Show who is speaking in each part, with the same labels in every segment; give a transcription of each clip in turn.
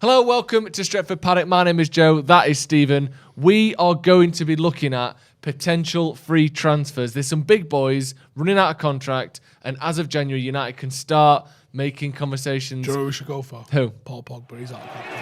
Speaker 1: Hello, welcome to Stretford Paddock. My name is Joe. That is Stephen. We are going to be looking at potential free transfers. There's some big boys running out of contract, and as of January, United can start making conversations.
Speaker 2: Do you know who we should go for?
Speaker 1: Who?
Speaker 2: Paul Pogba. He's out of contract.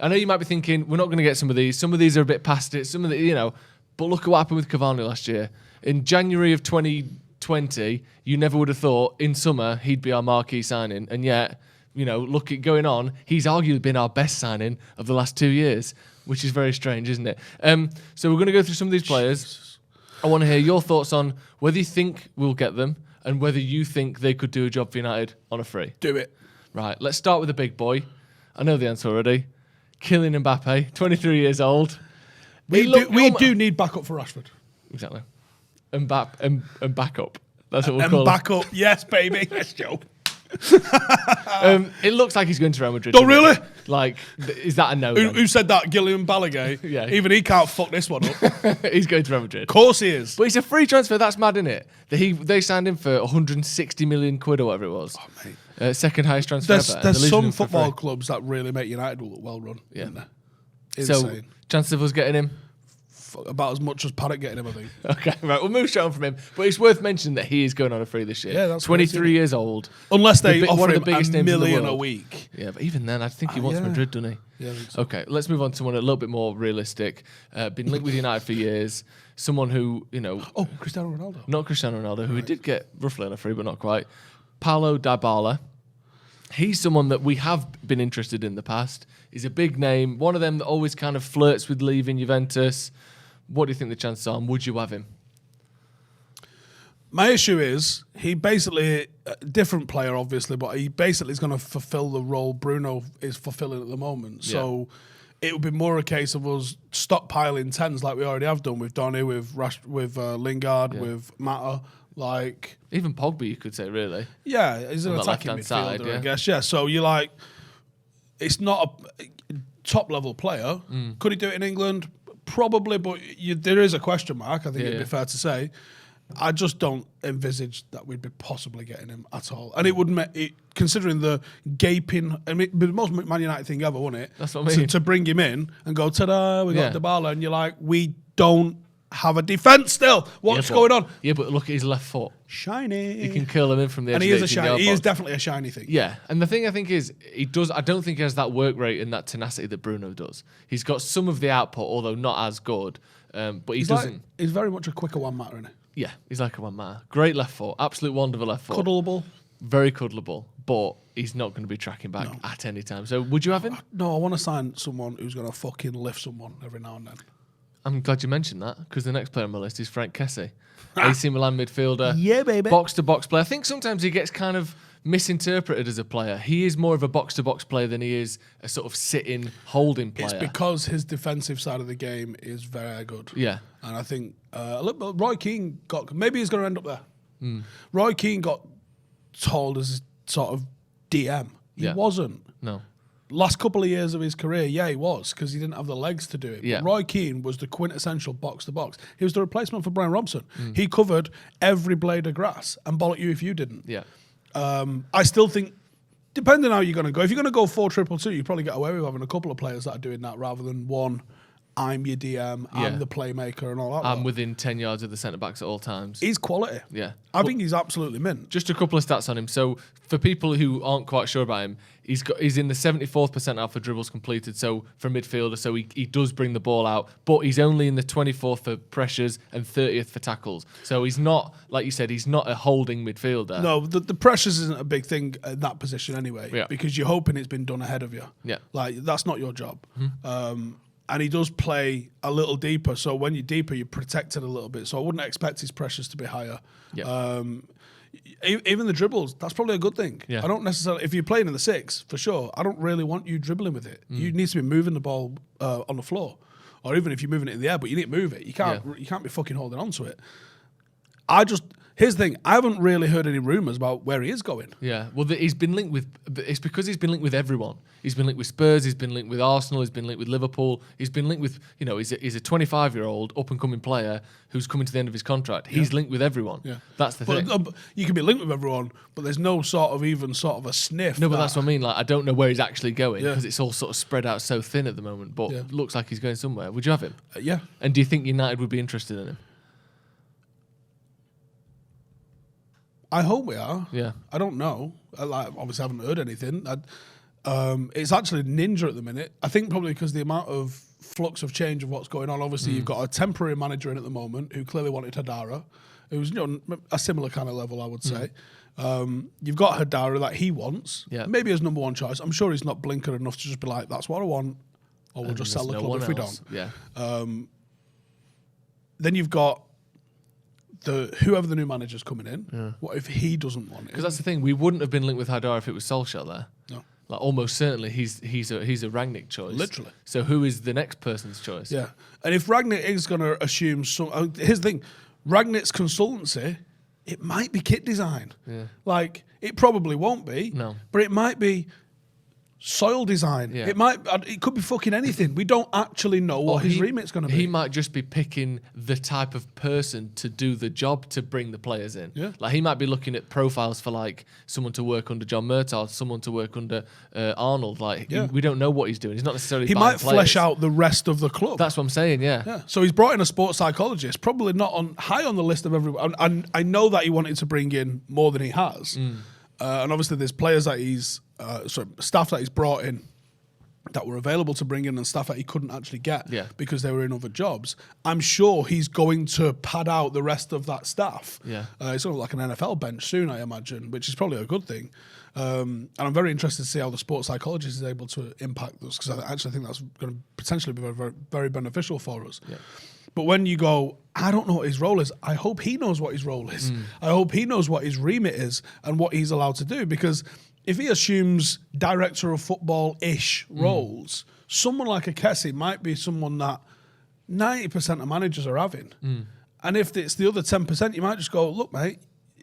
Speaker 1: I know you might be thinking, we're not going to get some of these. Some of these are a bit past it. Some of the, but look at what happened with Cavani last year. In January of 2020, you never would have thought in summer he'd be our marquee signing. And yet, look at going on, he's arguably been our best signing of the last 2 years, which is very strange, isn't it? So we're going to go through some of these players. Jesus. I want to hear your thoughts on whether you think we'll get them and whether you think they could do a job for United on a free.
Speaker 2: Do it.
Speaker 1: Right, let's start with the big boy. I know the answer already. Kylian Mbappe, 23 years old.
Speaker 2: We do need backup for Rashford.
Speaker 1: Exactly. And backup. That's what we'll call it.
Speaker 2: And backup, yes, baby. Yes, Joe.
Speaker 1: It looks like he's going to Real Madrid.
Speaker 2: Oh, really?
Speaker 1: Like, is that a no?
Speaker 2: Who said that? Kylian Mbappe?
Speaker 1: Yeah.
Speaker 2: Even he can't fuck this one up.
Speaker 1: He's going to Real Madrid.
Speaker 2: Of course he is.
Speaker 1: But it's a free transfer. That's mad, isn't it? They signed him for 160 million quid or whatever it was.
Speaker 2: Oh, mate.
Speaker 1: Second highest transfer ever.
Speaker 2: There's some football clubs that really make United look well run.
Speaker 1: Yeah.
Speaker 2: Insane.
Speaker 1: So, chances of us getting him?
Speaker 2: About as much as Paddock getting him, I think.
Speaker 1: Okay, right. We'll move straight on from him. But it's worth mentioning that he is going on a free this year.
Speaker 2: Yeah, that's
Speaker 1: 23 years old.
Speaker 2: Unless they offer
Speaker 1: one of
Speaker 2: him
Speaker 1: the biggest
Speaker 2: $1
Speaker 1: names in the
Speaker 2: million
Speaker 1: world
Speaker 2: a week.
Speaker 1: Yeah, but even then, I think he wants
Speaker 2: yeah.
Speaker 1: Madrid, doesn't he?
Speaker 2: Yeah, I think so.
Speaker 1: Okay, let's move on to someone a little bit more realistic. Been linked with United for years. Someone who,
Speaker 2: Oh, Cristiano Ronaldo.
Speaker 1: not Cristiano Ronaldo, who we did get roughly on a free, but not quite. Paolo Dybala. He's someone that we have been interested in the past. He's a big name. One of them that always kind of flirts with leaving Juventus. What do you think the chances are? And would you have him?
Speaker 2: My issue is he basically, a different player obviously, but he basically is going to fulfill the role Bruno is fulfilling at the moment. So it would be more a case of us stockpiling tens like we already have done with Donny, with Lingard, with Mata. Like
Speaker 1: even Pogba, you could say, really.
Speaker 2: Yeah, he's an
Speaker 1: On the
Speaker 2: attacking midfielder,
Speaker 1: side, yeah.
Speaker 2: I guess. Yeah, so you're like, it's not a top-level player. Could he do it in England? Probably, but there is a question mark, I think it'd be fair to say. I just don't envisage that we'd be possibly getting him at all. And it wouldn't considering the gaping, I mean, it'd be the most Man United thing ever, wouldn't it?
Speaker 1: That's what I mean.
Speaker 2: To bring him in and go, ta-da, we got Dybala, and you're like, we don't have a defence still. What's going on?
Speaker 1: Yeah, but look at his left foot.
Speaker 2: Shiny.
Speaker 1: He can curl him in from the edge.
Speaker 2: And he is a shiny. He is definitely a shiny thing.
Speaker 1: Yeah, and the thing I think is he does. I don't think he has that work rate and that tenacity that Bruno does. He's got some of the output, although not as good. But he doesn't.
Speaker 2: He's very much a quicker one matter, isn't he?
Speaker 1: Yeah, he's like a one man. Great left foot, absolute wonder of a left foot.
Speaker 2: Cuddleable.
Speaker 1: Very cuddleable, but he's not going to be tracking back at any time. So would you have him?
Speaker 2: No, I want to sign someone who's going to fucking lift someone every now and then.
Speaker 1: I'm glad you mentioned that because the next player on my list is Frank Kessie. AC Milan midfielder.
Speaker 2: Yeah, baby.
Speaker 1: Box-to-box player. I think sometimes he gets kind of misinterpreted as a player. He is more of a box-to-box player than he is a sort of sitting, holding player.
Speaker 2: It's because his defensive side of the game is very good.
Speaker 1: Yeah.
Speaker 2: And I think Roy Keane maybe he's going to end up there. Roy Keane got told as sort of DM. He wasn't.
Speaker 1: No.
Speaker 2: Last couple of years of his career, he was, because he didn't have the legs to do it.
Speaker 1: Yeah.
Speaker 2: But Roy Keane was the quintessential box-to-box. He was the replacement for Brian Robson. He covered every blade of grass and bollock you if you didn't.
Speaker 1: Yeah.
Speaker 2: I still think, depending on how you're going to go, if you're going to go 4-2-2, you probably get away with having a couple of players that are doing that rather than one, I'm your DM, I'm the playmaker and all that.
Speaker 1: I'm within 10 yards of the centre-backs at all times.
Speaker 2: He's quality.
Speaker 1: Yeah.
Speaker 2: I think he's absolutely mint.
Speaker 1: Just a couple of stats on him. So for people who aren't quite sure about him, he's in the 74th percentile for dribbles completed, so for midfielder, so he does bring the ball out, but he's only in the 24th for pressures and 30th for tackles. So he's not, like you said, he's not a holding midfielder.
Speaker 2: No, the pressures isn't a big thing in that position anyway, because you're hoping it's been done ahead of you.
Speaker 1: Yeah.
Speaker 2: Like, that's not your job. And he does play a little deeper, so when you're deeper, you're protected a little bit. So I wouldn't expect his pressures to be higher.
Speaker 1: Yeah.
Speaker 2: Even the dribbles, that's probably a good thing.
Speaker 1: Yeah.
Speaker 2: I don't necessarily, if you're playing in the 6, for sure, I don't really want you dribbling with it. You need to be moving the ball on the floor, or even if you're moving it in the air, but you need to move it. You can't be fucking holding on to it. Here's the thing: I haven't really heard any rumours about where he is going.
Speaker 1: Yeah, well, he's been linked with. It's because he's been linked with everyone. He's been linked with Spurs. He's been linked with Arsenal. He's been linked with Liverpool. He's been linked with. He's a 25-year-old up and coming player who's coming to the end of his contract. He's linked with everyone. Yeah, that's the thing.
Speaker 2: You can be linked with everyone, but there's no sort of a sniff.
Speaker 1: No, but that's what I mean. Like, I don't know where he's actually going because it's all sort of spread out so thin at the moment. But it looks like he's going somewhere. Would you have him?
Speaker 2: Yeah.
Speaker 1: And do you think United would be interested in him?
Speaker 2: I hope we are.
Speaker 1: Yeah.
Speaker 2: I don't know. Obviously, I haven't heard anything. It's actually ninja at the minute. I think probably because the amount of flux of change of what's going on. Obviously, you've got a temporary manager in at the moment who clearly wanted Hadara, who's a similar kind of level, I would say. You've got Hadara that he wants, maybe as number one choice. I'm sure he's not blinkered enough to just be like, that's what I want, or we'll just sell the club if we don't.
Speaker 1: Yeah.
Speaker 2: Then you've got whoever the new manager's coming in. Yeah. What if he doesn't want it?
Speaker 1: Because that's the thing. We wouldn't have been linked with Hadara if it was Solskjaer there. No. Like almost certainly he's a Rangnick choice.
Speaker 2: Literally.
Speaker 1: So who is the next person's choice?
Speaker 2: Yeah. And if Rangnick is going to assume here's the thing. Rangnick's consultancy, it might be kit design. Yeah. Like, it probably won't be.
Speaker 1: No.
Speaker 2: But it might be soil design. Yeah. It could be fucking anything. We don't actually know what his remit's going to be.
Speaker 1: He might just be picking the type of person to do the job to bring the players in.
Speaker 2: Yeah.
Speaker 1: Like, he might be looking at profiles for like someone to work under John Murtaugh, someone to work under Arnold. Like, we don't know what he's doing. He's not necessarily.
Speaker 2: He might flesh out the rest of the club.
Speaker 1: That's what I'm saying. Yeah.
Speaker 2: So he's brought in a sports psychologist, probably not high on the list of everyone. And I know that he wanted to bring in more than he has. And obviously, there's players that staff that he's brought in that were available to bring in and stuff that he couldn't actually get because they were in other jobs. I'm sure he's going to pad out the rest of that staff.
Speaker 1: Yeah.
Speaker 2: It's sort of like an NFL bench soon, I imagine, which is probably a good thing. And I'm very interested to see how the sports psychologist is able to impact us, because I actually think that's going to potentially be very, very, very beneficial for us. Yeah. But when you go, I don't know what his role is, I hope he knows what his role is. I hope he knows what his remit is and what he's allowed to do, because if he assumes director of football-ish roles, someone like a Kessie might be someone that 90% of managers are having. And if it's the other 10%, you might just go, look, mate,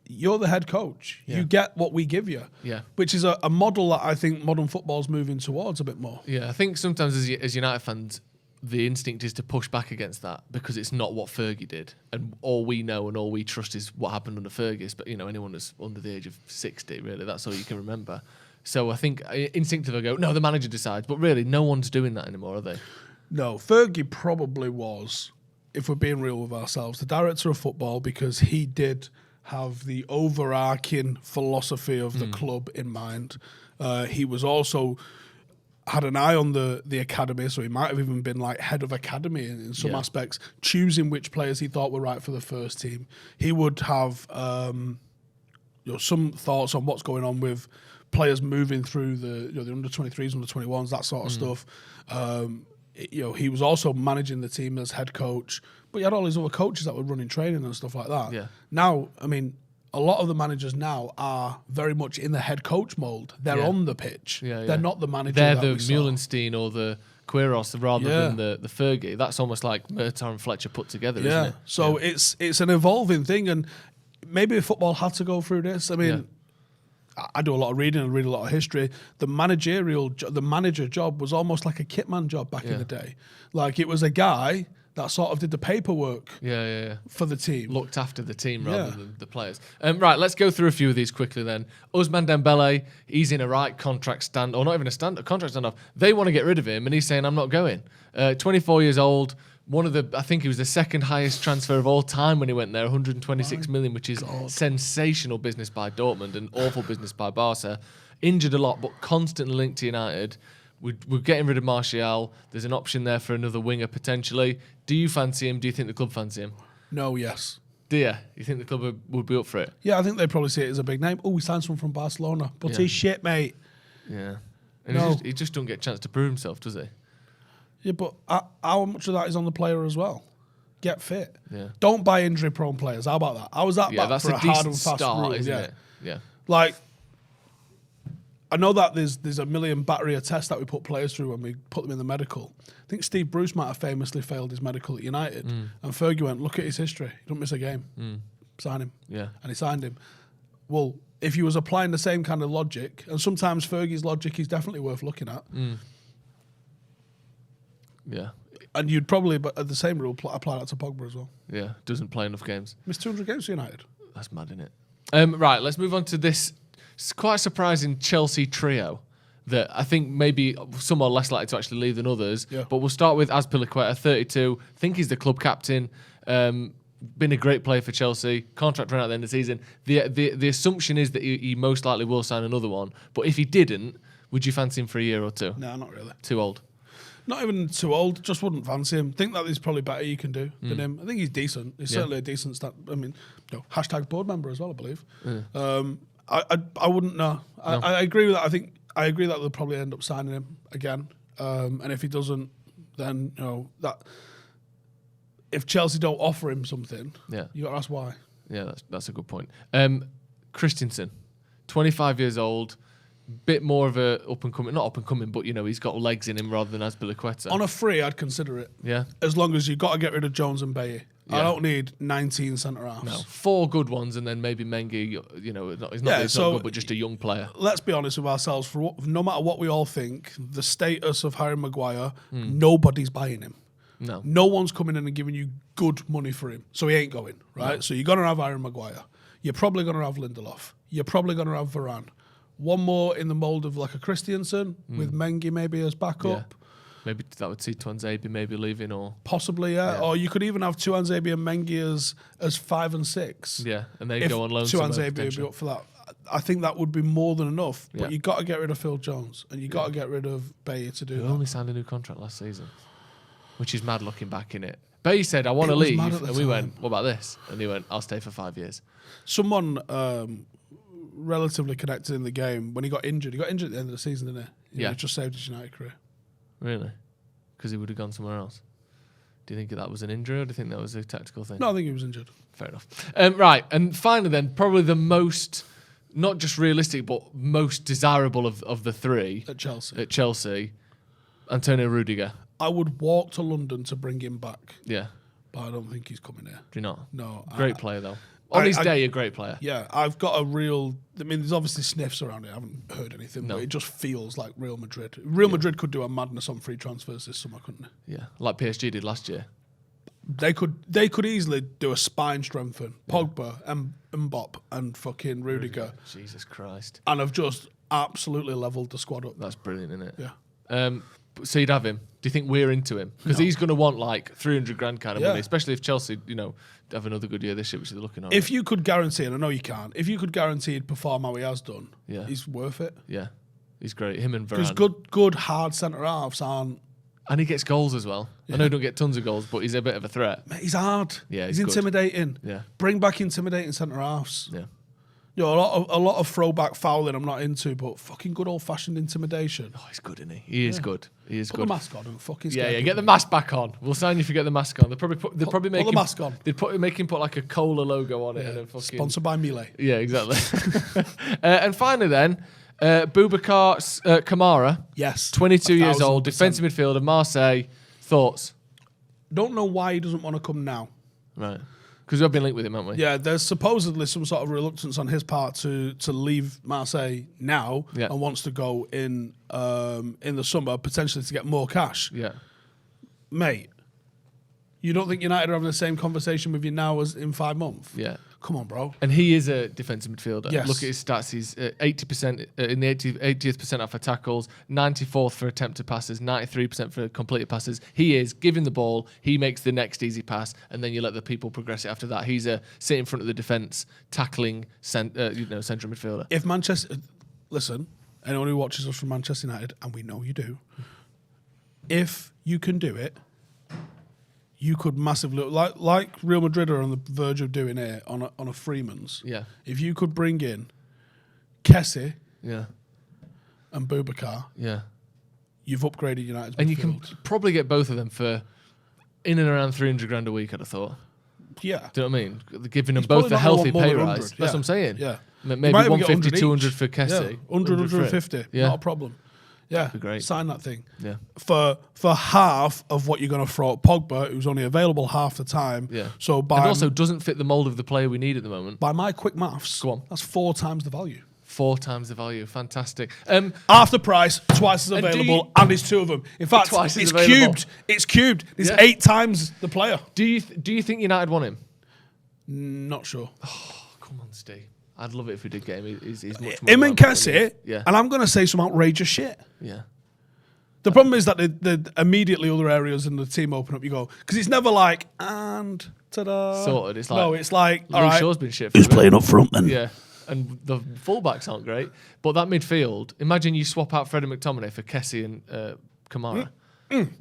Speaker 2: you're the head coach. Yeah. You get what we give you.
Speaker 1: Yeah.
Speaker 2: Which is a model that I think modern football's moving towards a bit more.
Speaker 1: Yeah, I think sometimes as United fans, the instinct is to push back against that because it's not what Fergie did. And all we know and all we trust is what happened under Fergie. But, anyone that's under the age of 60, really, that's all you can remember. So I think instinctively I go, no, the manager decides. But really, no one's doing that anymore, are they?
Speaker 2: No, Fergie probably was, if we're being real with ourselves, the director of football, because he did have the overarching philosophy of the club in mind. He was also had an eye on the academy, so he might have even been like head of academy in some aspects, choosing which players he thought were right for the first team. He would have some thoughts on what's going on with players moving through the under 23s, under 21s, that sort of stuff. He was also managing the team as head coach, but he had all these other coaches that were running training and stuff like that. Yeah. Now, I mean, a lot of the managers now are very much in the head coach mold. They're on the pitch. Yeah, yeah. They're not the manager.
Speaker 1: They're the Muhlenstein or the Quiros rather than the Fergie. That's almost like Murtaugh and Fletcher put together, isn't it?
Speaker 2: So it's an evolving thing, and maybe football had to go through this. I mean, I do a lot of reading and read a lot of history. The manager job was almost like a kitman job back in the day. Like, it was a guy that sort of did the paperwork for the team.
Speaker 1: Looked after the team rather than the players. Right, let's go through a few of these quickly then. Ousmane Dembele, he's in a contract stand, or not even a contract standoff. They want to get rid of him, and he's saying, I'm not going. 24 years old, I think he was the second highest transfer of all time when he went there, 126 million, which is sensational business by Dortmund and awful business by Barca. Injured a lot, but constantly linked to United. We're getting rid of Martial. There's an option there for another winger potentially. Do you fancy him? Do you think the club fancy him?
Speaker 2: No, yes.
Speaker 1: Do you? You think the club would be up for it?
Speaker 2: Yeah, I think they'd probably see it as a big name. Oh, we signed someone from Barcelona. But he's shit, mate.
Speaker 1: Yeah. And he just don't get a chance to prove himself, does he?
Speaker 2: Yeah, but how much of that is on the player as well? Get fit.
Speaker 1: Yeah.
Speaker 2: Don't buy injury-prone players. How about that? I was that back for a hard and fast rule.
Speaker 1: Isn't it? Yeah.
Speaker 2: Like, I know that there's a million battery of tests that we put players through when we put them in the medical. I think Steve Bruce might have famously failed his medical at United. And Fergie went, look at his history. He don't miss a game. sign him.
Speaker 1: Yeah.
Speaker 2: And he signed him. Well, if he was applying the same kind of logic, and sometimes Fergie's logic is definitely worth looking at.
Speaker 1: Yeah.
Speaker 2: And you'd probably, but at the same rule, apply that to Pogba as well.
Speaker 1: Yeah. Doesn't play enough games.
Speaker 2: Missed 200 games for United.
Speaker 1: That's mad, isn't it? Right, let's move on to this quite surprising Chelsea trio that I think maybe some are less likely to actually leave than others.
Speaker 2: Yeah.
Speaker 1: But we'll start with Azpilicueta, 32. I think he's the club captain. Been a great player for Chelsea. Contract ran out at the end of the season. The assumption is that he most likely will sign another one. But if he didn't, would you fancy him for a year or two?
Speaker 2: No, not really.
Speaker 1: Too old?
Speaker 2: Not even too old. Just wouldn't fancy him. Think that there's probably better you can do than him. I think he's decent. He's certainly a decent hashtag board member as well, I believe. I wouldn't know. I agree with that. I agree that they'll probably end up signing him again. And if he doesn't, then that if Chelsea don't offer him something, you got to ask why.
Speaker 1: Yeah, that's a good point. Christensen, 25 years old. Bit more of a not up and coming, but he's got legs in him rather than Azpilicueta.
Speaker 2: On a free, I'd consider it.
Speaker 1: Yeah,
Speaker 2: as long as you've got to get rid of Jones and Bailly. Yeah. I don't need 19 centre halves.
Speaker 1: No, 4 good ones, and then maybe Mengi. He's not good, but just a young player.
Speaker 2: Let's be honest with ourselves. No matter what we all think, the status of Harry Maguire, nobody's buying him. No one's coming in and giving you good money for him, so he ain't going right. No. So you're gonna have Harry Maguire. You're probably gonna have Lindelof. You're probably gonna have Varane. One more in the mould of like a Christiansen with Mengi maybe as backup.
Speaker 1: Yeah. Maybe that would see Tuanzebe maybe leaving or...
Speaker 2: Possibly, yeah. Or you could even have Tuanzebe and Mengi as 5 and 6.
Speaker 1: Yeah, and they go on loan somewhere.
Speaker 2: Tuanzebe would be up for that. I think that would be more than enough. But you've got to get rid of Phil Jones and you've got to get rid of Bailly to do that.
Speaker 1: He only signed a new contract last season, which is mad looking back in it. Bailly said, I want to leave. And we went, what about this? And he went, I'll stay for 5 years.
Speaker 2: Someone... relatively connected in the game when he got injured. He got injured at the end of the season, didn't he? He just saved his United career.
Speaker 1: Really? Because he would have gone somewhere else. Do you think that was an injury or do you think that was a tactical thing?
Speaker 2: No, I think he was injured.
Speaker 1: Fair enough. Right, and finally then, probably the most, not just realistic, but most desirable of the three.
Speaker 2: At
Speaker 1: Chelsea, Antonio Rudiger.
Speaker 2: I would walk to London to bring him back.
Speaker 1: Yeah.
Speaker 2: But I don't think he's coming here.
Speaker 1: Do you not?
Speaker 2: No.
Speaker 1: Great player though. On his day, a great player.
Speaker 2: Yeah, I've got a real... there's obviously sniffs around it. I haven't heard anything, but it just feels like Real Madrid. Real Madrid could do a madness on free transfers this summer, couldn't they?
Speaker 1: Yeah, like PSG did last year.
Speaker 2: They could easily do a spine strengthen. Pogba, and Mbappe, and fucking Rudiger.
Speaker 1: Jesus Christ.
Speaker 2: And have just absolutely levelled the squad up.
Speaker 1: That's brilliant, isn't it?
Speaker 2: Yeah.
Speaker 1: So you'd have him. Do you think we're into him? Because he's going to want like 300 grand kind of money, especially if Chelsea, have another good year this year, which they're looking at.
Speaker 2: If you could guarantee, and I know you can't, if you could guarantee he'd perform how he has done, he's worth it.
Speaker 1: Yeah, he's great. Him and Varane.
Speaker 2: Because good hard centre halves aren't.
Speaker 1: And he gets goals as well. I know he don't get tons of goals, but he's a bit of a threat.
Speaker 2: Mate, he's hard.
Speaker 1: Yeah,
Speaker 2: he's intimidating.
Speaker 1: Yeah,
Speaker 2: bring back intimidating centre halves.
Speaker 1: Yeah.
Speaker 2: A lot of throwback fouling I'm not into, but fucking good old fashioned intimidation.
Speaker 1: Oh, he's good, isn't he? He is good. He is
Speaker 2: Put
Speaker 1: good.
Speaker 2: the mask on and fucking
Speaker 1: get the mask back on. We'll sign you if you get the mask on. They'd probably make
Speaker 2: the mask on.
Speaker 1: They'd make him put like a cola logo on it and then fucking
Speaker 2: sponsored by Miele.
Speaker 1: Yeah, exactly. And finally, then Boubacar Kamara.
Speaker 2: Yes,
Speaker 1: 22 years old, defensive midfielder, Marseille. Thoughts?
Speaker 2: Don't know why he doesn't want to come now.
Speaker 1: Right. Because we've been linked with him, haven't we?
Speaker 2: Yeah, there's supposedly some sort of reluctance on his part to leave Marseille now and wants to go in the summer, potentially to get more cash.
Speaker 1: Yeah.
Speaker 2: Mate, you don't think United are having the same conversation with you now as in 5 months?
Speaker 1: Yeah.
Speaker 2: Come on, bro.
Speaker 1: And he is a defensive midfielder.
Speaker 2: Yes.
Speaker 1: Look at his stats. He's 80% in the 80th percentile for tackles, 94th for attempted passes, 93% for completed passes. He is giving the ball. He makes the next easy pass, and then you let the people progress it after that. He's a sit in front of the defence, tackling central midfielder.
Speaker 2: If Manchester, listen, anyone who watches us from Manchester United, and we know you do, if you can do it, you could massively, like Real Madrid are on the verge of doing it on a Freeman's.
Speaker 1: Yeah.
Speaker 2: If you could bring in Kessie and Boubacar, you've upgraded United's
Speaker 1: and
Speaker 2: midfield.
Speaker 1: you can probably get both of them for in and around 300 grand a week, I'd have thought.
Speaker 2: Yeah.
Speaker 1: Do you know what I mean? Giving them both a healthy pay rise. That's what I'm saying.
Speaker 2: Yeah.
Speaker 1: Maybe 150, 200 for Kessie.
Speaker 2: 100, 150. Not a problem. Yeah,
Speaker 1: that'd be great.
Speaker 2: Sign that thing.
Speaker 1: Yeah.
Speaker 2: For half of what you're going to throw at Pogba, who's only available half the time.
Speaker 1: Yeah.
Speaker 2: So
Speaker 1: and also doesn't fit the mold of the player we need at the moment.
Speaker 2: by my quick maths,
Speaker 1: Go on.
Speaker 2: that's 4 times the value.
Speaker 1: 4 times the value. Fantastic.
Speaker 2: Half the price, twice as
Speaker 1: And
Speaker 2: available, and it's 2 of them. In fact,
Speaker 1: Twice as
Speaker 2: it's
Speaker 1: available.
Speaker 2: cubed. It's cubed. It's
Speaker 1: Yeah.
Speaker 2: 8 times the player.
Speaker 1: Do you think United want him?
Speaker 2: Not sure.
Speaker 1: Come on, Steve. I'd love it if we did get him. He's much more.
Speaker 2: Him and Kessie,
Speaker 1: Yeah.
Speaker 2: and I'm going to say some outrageous shit.
Speaker 1: Yeah.
Speaker 2: The problem is that the immediately other areas in the team open up. You go because it's never like and ta-da.
Speaker 1: Sorted. It's like
Speaker 2: no, it's like all
Speaker 1: Luke
Speaker 2: right.
Speaker 1: Shaw's been shit.
Speaker 2: Who's playing up front then?
Speaker 1: Yeah. And the fullbacks aren't great, but that midfield. Imagine you swap out Freddie McTominay for Kessie and Kamara.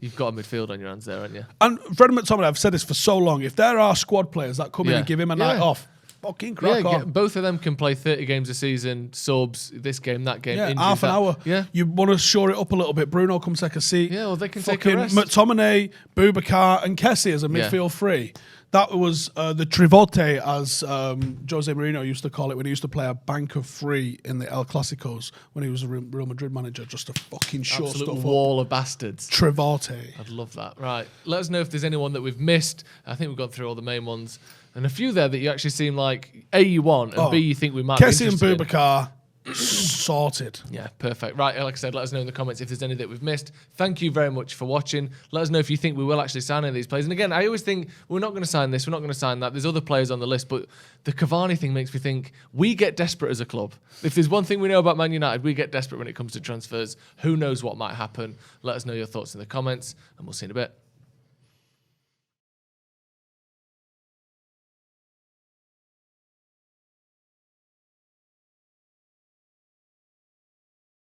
Speaker 1: You've got a midfield on your hands there, haven't you?
Speaker 2: And Freddie McTominay, I've said this for so long. If there are squad players that come in
Speaker 1: Yeah.
Speaker 2: and give him a
Speaker 1: Yeah.
Speaker 2: night off, fucking crack on.
Speaker 1: both of them can play 30 games a season, subs, this game, that game.
Speaker 2: Yeah,
Speaker 1: injuries,
Speaker 2: half an
Speaker 1: that.
Speaker 2: hour.
Speaker 1: Yeah.
Speaker 2: You want to shore it up a little bit. Bruno, come take a seat.
Speaker 1: Yeah, well, they can take a
Speaker 2: Fucking
Speaker 1: rest.
Speaker 2: McTominay, Boubacar, and Kessie as a
Speaker 1: Yeah.
Speaker 2: midfield free. That was the Trivote, as Jose Mourinho used to call it when he used to play a bank of free in the El Clasicos when he was a Real Madrid manager, just to fucking show
Speaker 1: Absolute
Speaker 2: stuff up.
Speaker 1: wall of bastards.
Speaker 2: Trivote.
Speaker 1: I'd love that. Right. Let us know if there's anyone that we've missed. I think we've gone through all the main ones. And a few there that you actually seem like, A, you want, and B, you think we might
Speaker 2: Kessie
Speaker 1: be
Speaker 2: and
Speaker 1: interested in.
Speaker 2: Boubacar, sorted.
Speaker 1: Yeah, perfect. Right, like I said, let us know in the comments if there's any that we've missed. Thank you very much for watching. Let us know if you think we will actually sign any of these players. And again, I always think we're not going to sign this, we're not going to sign that. There's other players on the list, but the Cavani thing makes me think we get desperate as a club. If there's one thing we know about Man United, we get desperate when it comes to transfers. Who knows what might happen? Let us know your thoughts in the comments, and we'll see you in a bit.